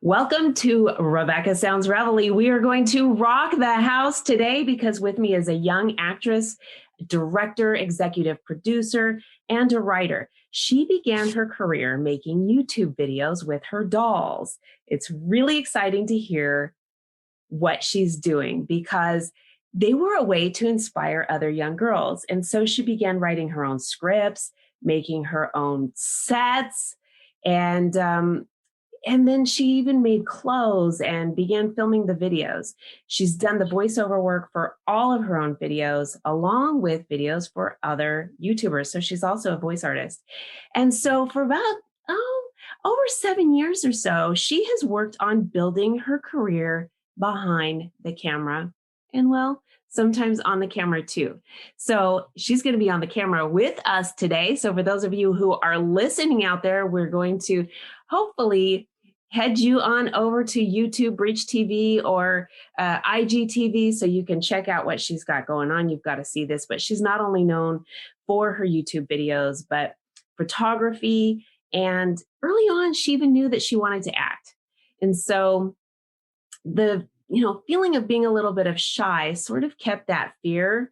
Welcome to Rebecca Sounds Reveille. We are going to rock the house today because with me is a young actress, director, executive producer, and a writer. She began her career making YouTube videos with her dolls. It's really exciting to hear what she's doing because they were a way to inspire other young girls. And so she began writing her own scripts, making her own sets, and then she even made clothes and began filming the videos. She's done the voiceover work for all of her own videos, along with videos for other YouTubers. So she's also a voice artist. And so for about, over 7 years or so, she has worked on building her career behind the camera. And well, sometimes on the camera too. So she's going to be on the camera with us today. So for those of you who are listening out there, we're going to hopefully head you on over to YouTube, Bridge TV, or IGTV so you can check out what she's got going on. You've got to see this, but she's not only known for her YouTube videos, but photography. And early on, she even knew that she wanted to act. And so the feeling of being a little bit of shy sort of kept that fear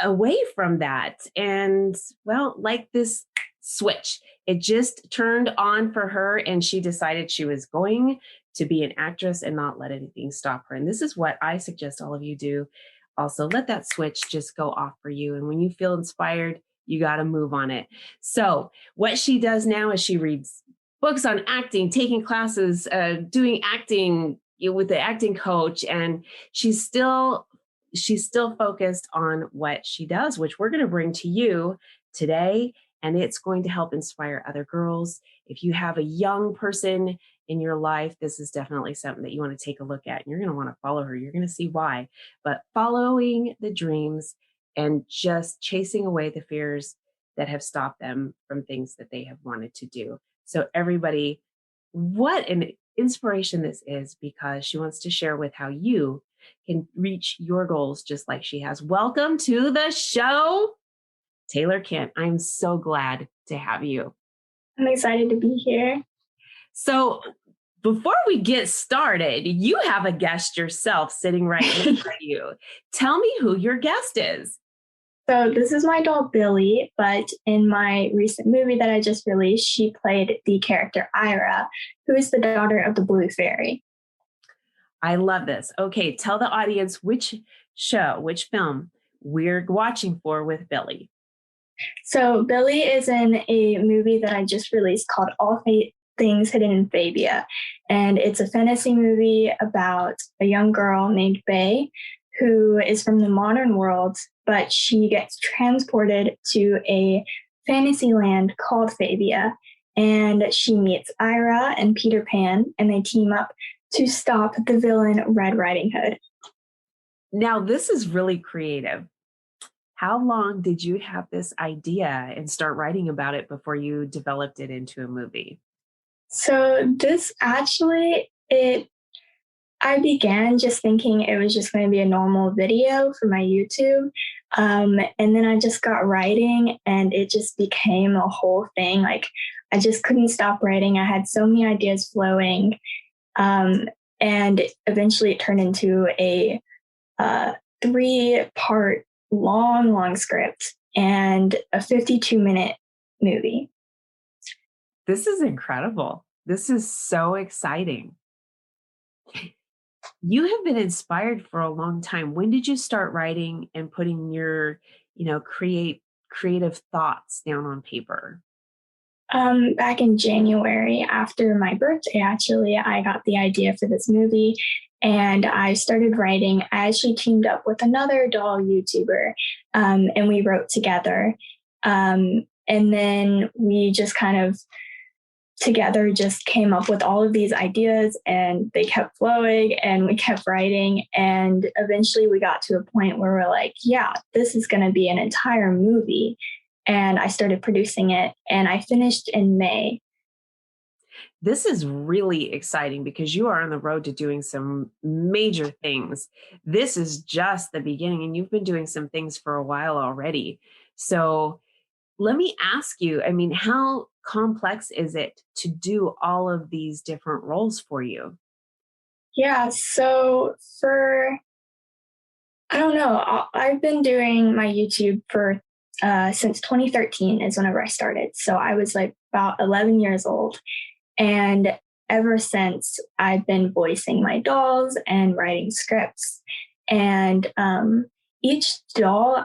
away from that. And well, like this switch, it just turned on for her and she decided she was going to be an actress and not let anything stop her. And this is what I suggest all of you do. Also, let that switch just go off for you. And when you feel inspired, you got to move on it. So what she does now is she reads books on acting, taking classes, doing acting with the acting coach, and she's still focused on what she does, which we're going to bring to you today, and it's going to help inspire other girls. If you have a young person in your life, this is definitely something that you want to take a look at, and you're going to want to follow her. You're going to see why. But following the dreams and just chasing away the fears that have stopped them from things that they have wanted to do. So everybody, what an inspiration this is, because she wants to share with how you can reach your goals just like she has. Welcome to the show, Taylor Kent. I'm so glad to have you. I'm excited to be here. So before we get started, you have a guest yourself sitting right next to you. Tell me who your guest is. So this is my doll, Billy, but in my recent movie that I just released, she played the character Ira, who is the daughter of the Blue Fairy. I love this. Okay, tell the audience which film we're watching for with Billy. So Billy is in a movie that I just released called All Things Hidden in Fabia. And it's a fantasy movie about a young girl named Bay who is from the modern world, but she gets transported to a fantasy land called Fabia. And she meets Ira and Peter Pan, and they team up to stop the villain Red Riding Hood. Now, this is really creative. How long did you have this idea and start writing about it before you developed it into a movie? So this actually, I began just thinking it was just going to be a normal video for my YouTube. And then I just got writing and it just became a whole thing. Like I just couldn't stop writing. I had so many ideas flowing. And eventually it turned into a 3-part long script and a 52-minute movie. This is incredible. This is so exciting. You have been inspired for a long time. When did you start writing and putting your, creative thoughts down on paper? Back in January, after my birthday, actually, I got the idea for this movie and I started writing. I actually teamed up with another doll YouTuber and we wrote together. And then we just kind of together just came up with all of these ideas and they kept flowing and we kept writing. And eventually we got to a point where we're like, yeah, this is going to be an entire movie. And I started producing it and I finished in May. This is really exciting because you are on the road to doing some major things. This is just the beginning and you've been doing some things for a while already. So let me ask you, I mean, how complex is it to do all of these different roles for you? Yeah, so I don't know, I've been doing my YouTube for since 2013 is whenever I started. So I was like about 11 years old. And ever since, I've been voicing my dolls and writing scripts. And each doll,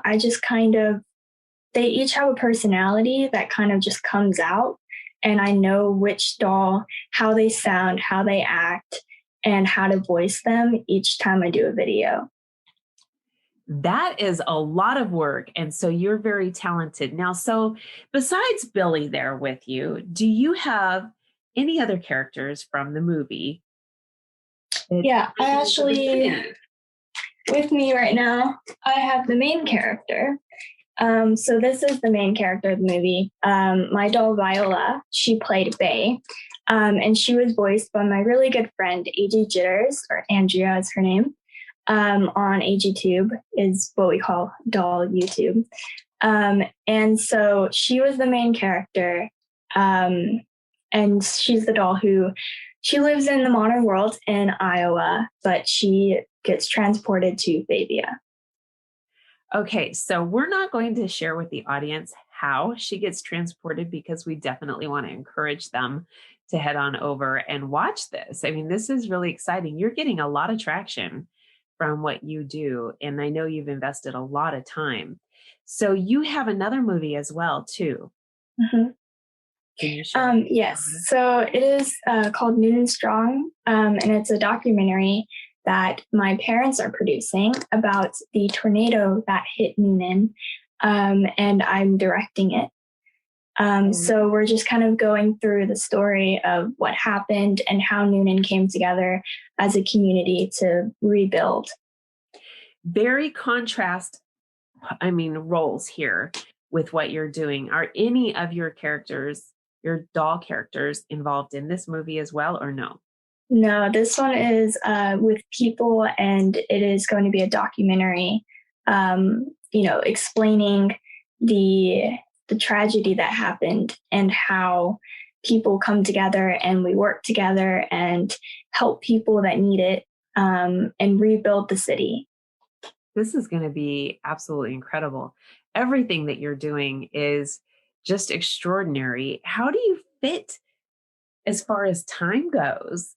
they each have a personality that kind of just comes out. And I know which doll, how they sound, how they act, and how to voice them each time I do a video. That is a lot of work. And so you're very talented. Now, so besides Billy there with you, do you have any other characters from the movie? Yeah, I actually, with me right now, I have the main character. So this is the main character of the movie. My doll Viola, she played Bay, and she was voiced by my really good friend AG Jitters, or Andrea is her name. On AGTube is what we call doll YouTube. And so she was the main character, and she's the doll who she lives in the modern world in Iowa, but she gets transported to Fabia. Okay, so we're not going to share with the audience how she gets transported because we definitely want to encourage them to head on over and watch this. I mean, this is really exciting. You're getting a lot of traction from what you do, and I know you've invested a lot of time. So you have another movie as well, too. Mm-hmm. Can you share? Yes, so it is called Noon Strong, and it's a documentary that my parents are producing about the tornado that hit Noonan, and I'm directing it. So we're just kind of going through the story of what happened and how Noonan came together as a community to rebuild. Very roles here with what you're doing. Are any of your characters, your doll characters, involved in this movie as well, or no? No, this one is with people, and it is going to be a documentary, explaining the tragedy that happened and how people come together and we work together and help people that need it, and rebuild the city. This is going to be absolutely incredible. Everything that you're doing is just extraordinary. How do you fit as far as time goes?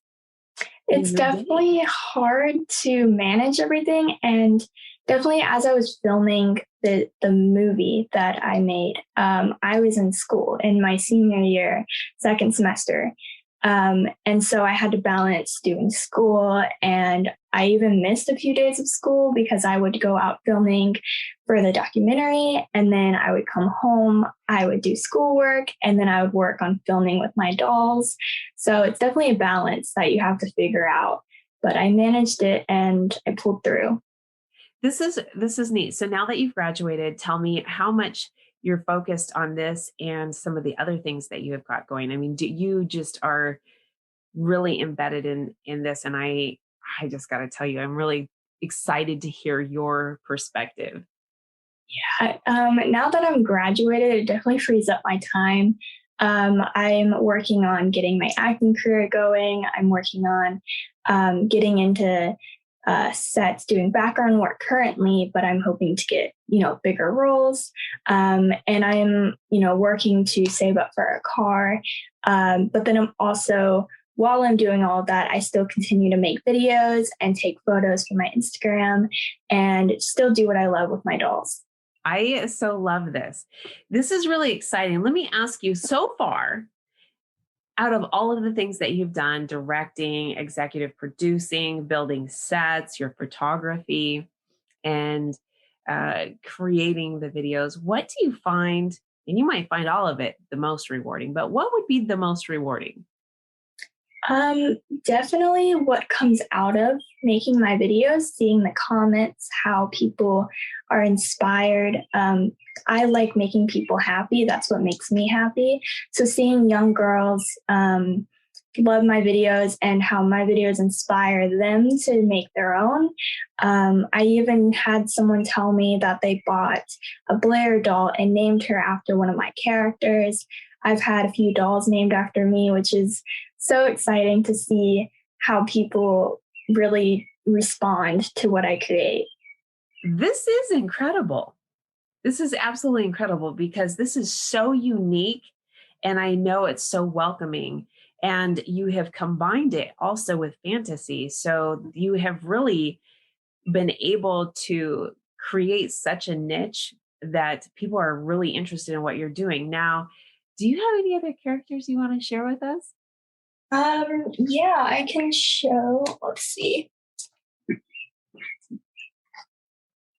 It's definitely hard to manage everything. And definitely as I was filming the movie that I made, I was in school in my senior year, second semester. And so I had to balance doing school, and I even missed a few days of school because I would go out filming for the documentary, and then I would come home, I would do schoolwork, and then I would work on filming with my dolls. So it's definitely a balance that you have to figure out, but I managed it and I pulled through. This is neat. So now that you've graduated, tell me how much you're focused on this and some of the other things that you have got going. I mean, you just are really embedded in this, and I just got to tell you, I'm really excited to hear your perspective. Yeah, now that I'm graduated, it definitely frees up my time. I'm working on getting my acting career going. I'm working on getting into sets, doing background work currently, but I'm hoping to get, bigger roles. And I'm, working to save up for a car. But then I'm also, while I'm doing all of that, I still continue to make videos and take photos for my Instagram and still do what I love with my dolls. I so love this. This is really exciting. Let me ask you, so far, out of all of the things that you've done, directing, executive producing, building sets, your photography, and creating the videos, what do you find, and you might find all of it the most rewarding, but what would be the most rewarding? Definitely what comes out of making my videos, seeing the comments, how people are inspired. I like making people happy. That's what makes me happy. So seeing young girls love my videos and how my videos inspire them to make their own. I even had someone tell me that they bought a Blair doll and named her after one of my characters. I've had a few dolls named after me, which is so exciting to see how people really respond to what I create. This is incredible. This is absolutely incredible because this is so unique, and I know it's so welcoming, and you have combined it also with fantasy. So you have really been able to create such a niche that people are really interested in what you're doing. Now, do you have any other characters you want to share with us? Yeah, I can show. Let's see.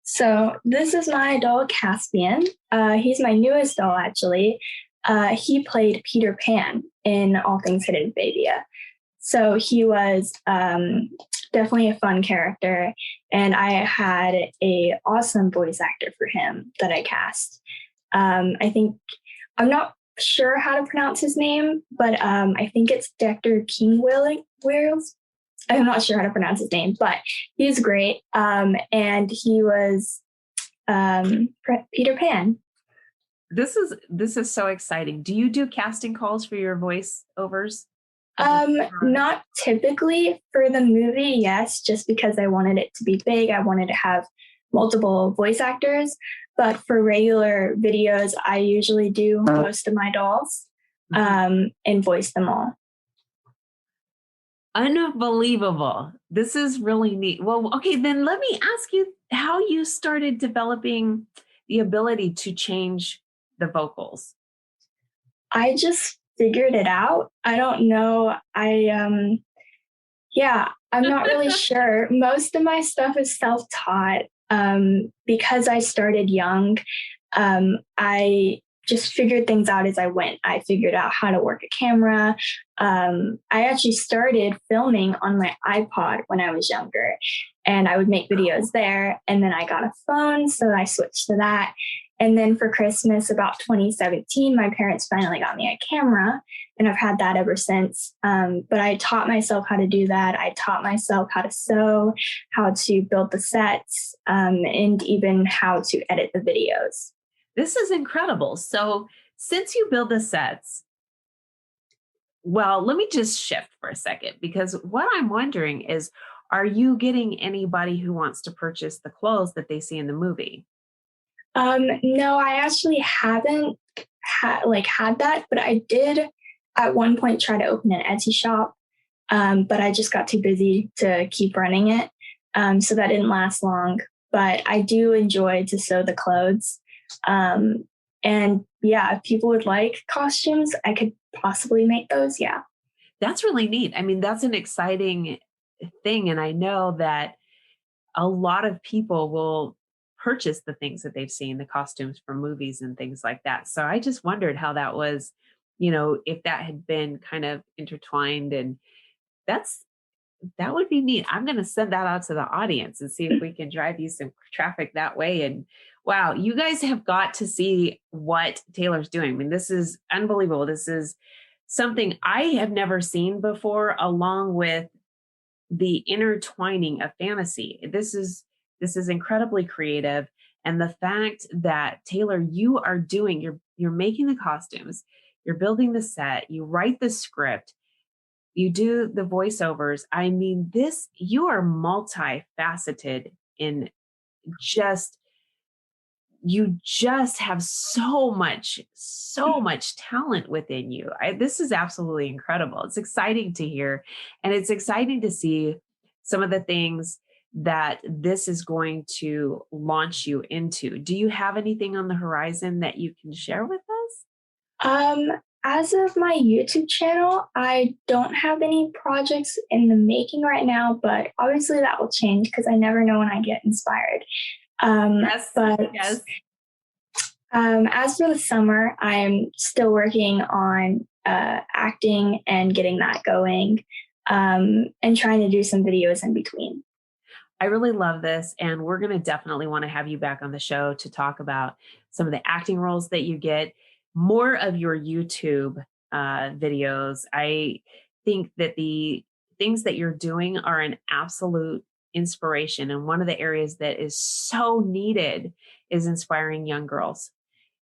So this is my doll Caspian. He's my newest doll, actually. He played Peter Pan in All Things Hidden Fabia. So he was definitely a fun character, and I had a awesome voice actor for him that I cast. I think I'm not sure how to pronounce his name, but I think it's Dexter Kingwills. I'm not sure how to pronounce his name, but he's great. And he was Peter Pan. This is so exciting. Do you do casting calls for your voiceovers? Not typically. For the movie, yes, just because I wanted it to be big. I wanted to have multiple voice actors. But for regular videos, I usually do most of my dolls and voice them all. Unbelievable. This is really neat. Well, okay, then let me ask you how you started developing the ability to change the vocals. I just figured it out. I don't know. I'm not really sure. Most of my stuff is self-taught. Because I started young, I just figured things out as I went. I figured out how to work a camera. I actually started filming on my iPod when I was younger, and I would make videos there. And then I got a phone, so I switched to that. And then for Christmas, about 2017, my parents finally got me a camera, and I've had that ever since. But I taught myself how to do that. I taught myself how to sew, how to build the sets, and even how to edit the videos. This is incredible. So since you build the sets, well, let me just shift for a second, because what I'm wondering is, are you getting anybody who wants to purchase the clothes that they see in the movie? No, I actually haven't had that, but I did at one point try to open an Etsy shop, but I just got too busy to keep running it. So that didn't last long, but I do enjoy to sew the clothes. And yeah, if people would like costumes, I could possibly make those. Yeah. That's really neat. I mean, that's an exciting thing. And I know that a lot of people will purchase the things that they've seen, the costumes from movies and things like that. So I just wondered how that was, if that had been kind of intertwined, and that would be neat. I'm going to send that out to the audience and see if we can drive you some traffic that way. And wow, you guys have got to see what Taylor's doing. I mean, this is unbelievable. This is something I have never seen before, along with the intertwining of fantasy. This is incredibly creative. And the fact that, Taylor, you're making the costumes, you're building the set, you write the script, you do the voiceovers. I mean, you are multifaceted in you just have so much talent within you. This is absolutely incredible. It's exciting to hear. And it's exciting to see some of the things that this is going to launch you into. Do you have anything on the horizon that you can share with us? As of my YouTube channel, I don't have any projects in the making right now, but obviously that will change because I never know when I get inspired. Yes. As for the summer, I'm still working on acting and getting that going, and trying to do some videos in between. I really love this, and we're going to definitely want to have you back on the show to talk about some of the acting roles that you get, more of your YouTube videos. I think that the things that you're doing are an absolute inspiration. And one of the areas that is so needed is inspiring young girls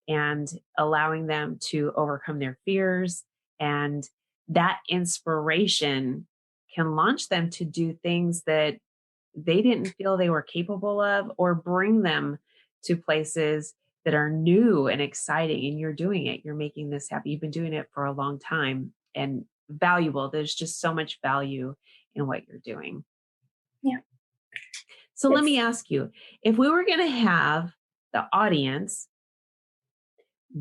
and allowing them to overcome their fears. And that inspiration can launch them to do things that they didn't feel they were capable of, or bring them to places that are new and exciting. And you're doing it. You're making this happen. You've been doing it for a long time and valuable. There's just so much value in what you're doing. Yeah. So let me ask you, if we were going to have the audience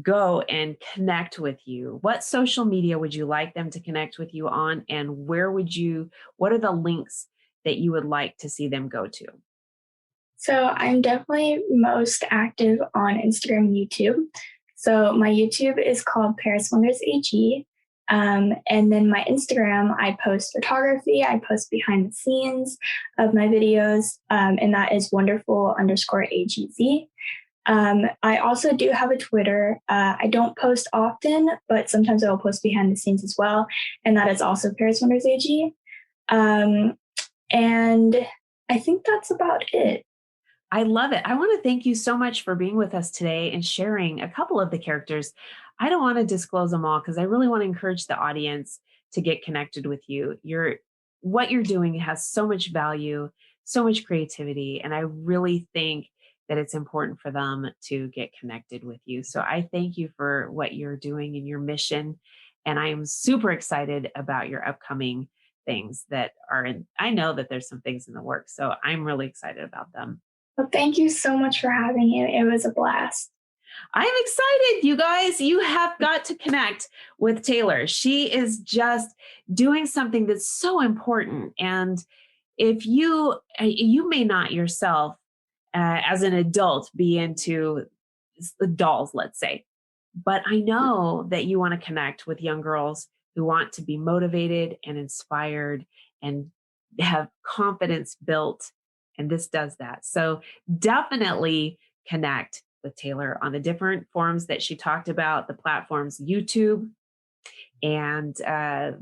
go and connect with you, what social media would you like them to connect with you on? And what are the links that you would like to see them go to? So I'm definitely most active on Instagram and YouTube. So my YouTube is called Paris Wonders AG. And then my Instagram, I post photography. I post behind the scenes of my videos. And that is wonderful_AGZ. I also do have a Twitter. I don't post often, but sometimes I will post behind the scenes as well. And that is also Paris Wonders AG. And I think that's about it. I love it. I want to thank you so much for being with us today and sharing a couple of the characters. I don't want to disclose them all because I really want to encourage the audience to get connected with you. What you're doing has so much value, so much creativity, and I really think that it's important for them to get connected with you. So I thank you for what you're doing and your mission. And I am super excited about your upcoming things that are in. I know that there's some things in the works, so I'm really excited about them. Well, thank you so much for having me. It was a blast. I'm excited, you guys. You have got to connect with Taylor. She is just doing something that's so important. And if you may not yourself, as an adult, be into the dolls, let's say, but I know that you want to connect with young girls who want to be motivated and inspired and have confidence built. And this does that. So definitely connect with Taylor on the different forums that she talked about, the platforms, YouTube. And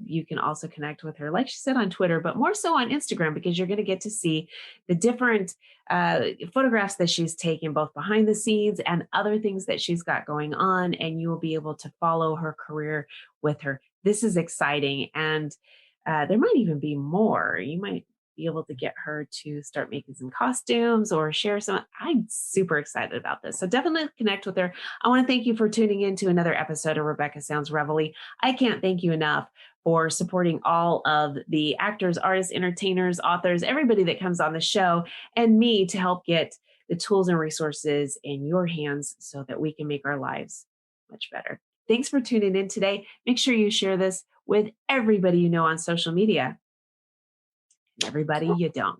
you can also connect with her, like she said, on Twitter, but more so on Instagram, because you're going to get to see the different photographs that she's taken, both behind the scenes and other things that she's got going on. And you will be able to follow her career with her. This is exciting. And there might even be more. You might be able to get her to start making some costumes or share some. I'm super excited about this. So definitely connect with her. I want to thank you for tuning in to another episode of Rebecca Sounds Reveille. I can't thank you enough for supporting all of the actors, artists, entertainers, authors, everybody that comes on the show, and me to help get the tools and resources in your hands so that we can make our lives much better. Thanks for tuning in today. Make sure you share this with everybody you know on social media. Everybody you don't.